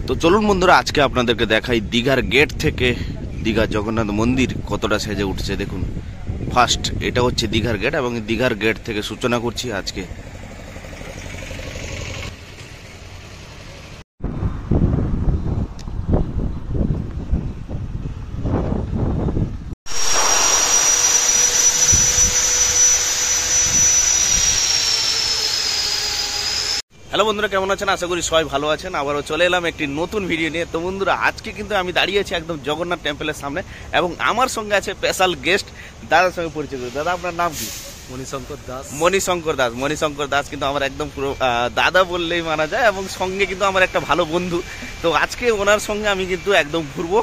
তো চলুন বন্ধুরা, আজকে আপনাদেরকে দেখাই দীঘার গেট থেকে দীঘা জগন্নাথ মন্দির কতটা সেজে উঠছে। দেখুন, ফার্স্ট এটা হচ্ছে দীঘার গেট এবং দীঘার গেট থেকে সূচনা করছি আজকে। হ্যালো বন্ধুরা, কেমন আছেন? আশা করি সবাই ভালো আছেন। আবারও চলে এলাম একটি নতুন ভিডিও নিয়ে। তো বন্ধুরা, আজকে কিন্তু আমি দাঁড়িয়ে আছি একদম জগন্নাথ টেম্পলের সামনে এবং আমার সঙ্গে আছে স্পেশাল গেস্ট। দাদার সঙ্গে পরিচয় করি। দাদা, আপনার নাম কি? মণিশঙ্কর দাস। মণিশঙ্কর দাস কিন্তু আমার একদম পুরো দাদা বললেই মানা যায় এবং সঙ্গে কিন্তু আমার একটা ভালো বন্ধু। তো আজকে ওনার সঙ্গে আমি কিন্তু একদম ঘুরবো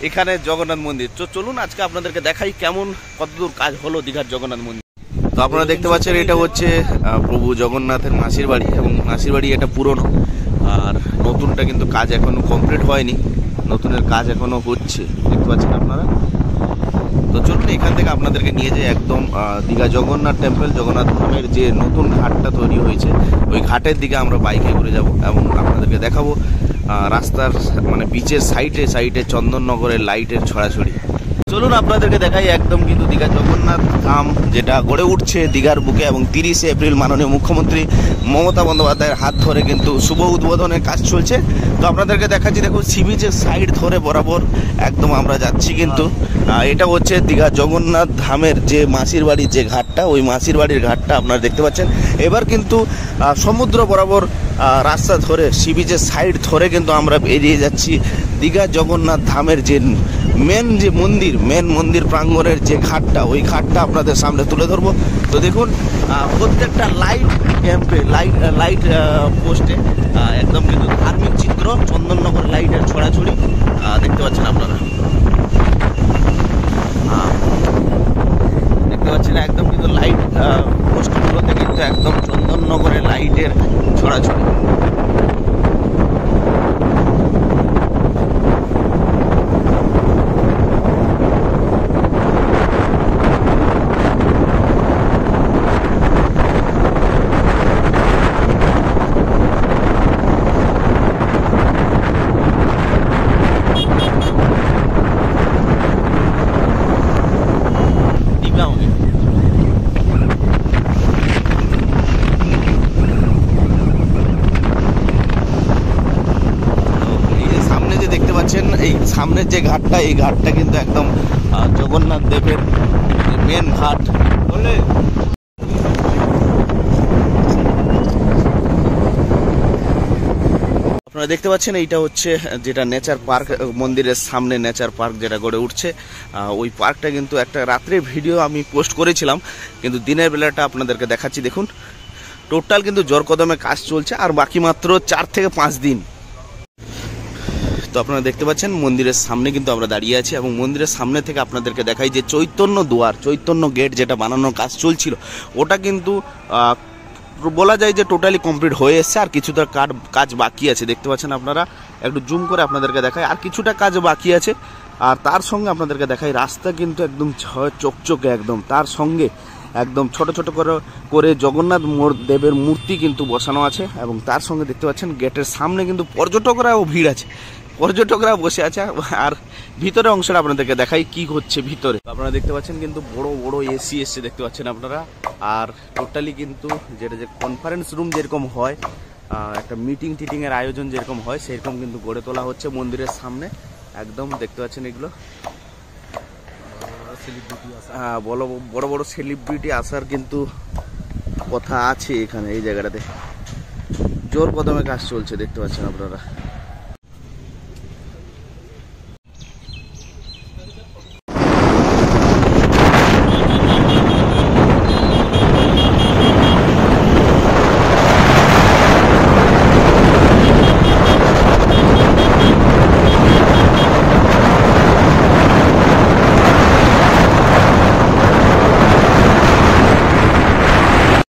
এখানে জগন্নাথ মন্দির। তো চলুন আজকে আপনাদেরকে দেখাই কেমন কতদূর কাজ হলো দীঘার জগন্নাথ মন্দির। তো আপনারা দেখতে পাচ্ছেন এটা হচ্ছে প্রভু জগন্নাথের মাসির বাড়ি এবং মাসির বাড়ি এটা পুরনো, আর নতুনটা কিন্তু কাজ এখনো কমপ্লিট হয়নি, নতুনের কাজ এখনো হচ্ছে, দেখতে পাচ্ছেন আপনারা। তো চলুন এখান থেকে আপনাদেরকে নিয়ে যাই একদম দীঘা জগন্নাথ টেম্পল, জগন্নাথ ধামের যে নতুন ঘাটটা তৈরি হয়েছে ওই ঘাটের দিকে আমরা বাইকে ঘুরে যাব এবং আপনাদেরকে দেখাবো রাস্তার মানে বিচের সাইডে চন্দননগরের লাইটের ছড়াছড়ি। চলুন আপনাদেরকে দেখাই একদম কিন্তু দীঘা জগন্নাথ ধাম যেটা গড়ে উঠছে দীঘার বুকে এবং 30শে এপ্রিল মাননীয় মুখ্যমন্ত্রী মমতা বন্দ্যোপাধ্যায়ের হাত ধরে কিন্তু শুভ উদ্বোধনের কাজ চলছে। তো আপনাদেরকে দেখাচ্ছি, দেখুন সি বিচের সাইড ধরে বরাবর একদম আমরা যাচ্ছি কিন্তু এটা হচ্ছে দীঘা জগন্নাথ ধামের যে মাসির বাড়ির যে ঘাটটা, ওই মাসির বাড়ির ঘাটটা আপনারা দেখতে পাচ্ছেন। এবার কিন্তু সমুদ্র বরাবর রাস্তা ধরে সি বিচের সাইড ধরে কিন্তু আমরা বেরিয়ে যাচ্ছি দীঘা জগন্নাথ ধামের যে মেন মন্দির প্রাঙ্গণের যে ঘাটটা, ওই ঘাটটা আপনাদের সামনে তুলে ধরবো। তো দেখুন প্রত্যেকটা লাইট ক্যাম্পে লাইট পোস্টে একদম কিন্তু ধার্মিক চিত্র, চন্দননগর লাইটের ছড়াছড়ি দেখতে পাচ্ছেন আপনারা। দেখতে পাচ্ছেন একদম কিন্তু লাইট পোস্টগুলোতে কিন্তু একদম চন্দননগরের লাইটের ছড়াছড়ি। এই সামনের যে ঘাটটা, এই ঘাটটা কিন্তু একদম জগন্নাথ দেবের মেন ঘাট। আপনারা দেখতে পাচ্ছেন এইটা হচ্ছে যেটা নেচার পার্ক, মন্দিরের সামনে নেচার পার্ক যেটা গড়ে উঠছে। ওই পার্কটা কিন্তু একটা রাত্রে ভিডিও আমি পোস্ট করেছিলাম, কিন্তু দিনের বেলাটা আপনাদেরকে দেখাচ্ছি। দেখুন টোটাল কিন্তু জোর কদমে কাজ চলছে আর বাকি মাত্র 4 থেকে 5 দিন। তো আপনারা দেখতে পাচ্ছেন মন্দিরের সামনে কিন্তু আমরা দাঁড়িয়ে আছি এবং মন্দিরের সামনে থেকে আপনাদেরকে দেখাই যে চৈতন্য গেট যেটা বানানোর কাজ চলছিল, ওটা কিন্তু বলা যায় যে টোটালি কমপ্লিট হয়ে এসছে, আর কিছুটা কাজ বাকি আছে। দেখতে পাচ্ছেন আপনারা, একটু জুম করে আপনাদেরকে দেখাই, আর কিছুটা কাজ বাকি আছে। আর তার সঙ্গে আপনাদেরকে দেখাই রাস্তা কিন্তু একদম চকচকে, একদম তার সঙ্গে একদম ছোট করে জগন্নাথ দেবের মূর্তি কিন্তু বসানো আছে এবং তার সঙ্গে দেখতে পাচ্ছেন গেটের সামনে কিন্তু পর্যটকরাও ভিড় আছে, পর্যটকরা বসে আছে। আর ভিতরে অংশটা আপনাদেরকে দেখাই কি হচ্ছে ভিতরে। আপনারা দেখতে পাচ্ছেন কিন্তু বড় এসি এসছে, দেখতে পাচ্ছেন আপনারা। আর টোটালি কিন্তু যেটা যে কনফারেন্স রুম যেরকম হয়, একটা টিটিং এর আয়োজন যেরকম হয়, সেরকম কিন্তু গড়ে তোলা হচ্ছে মন্দিরের সামনে। একদম দেখতে পাচ্ছেন এগুলো বড় সেলিব্রিটি আসার কিন্তু কথা আছে এখানে। এই জায়গাটাতে জোর কদমে কাজ চলছে, দেখতে পাচ্ছেন আপনারা।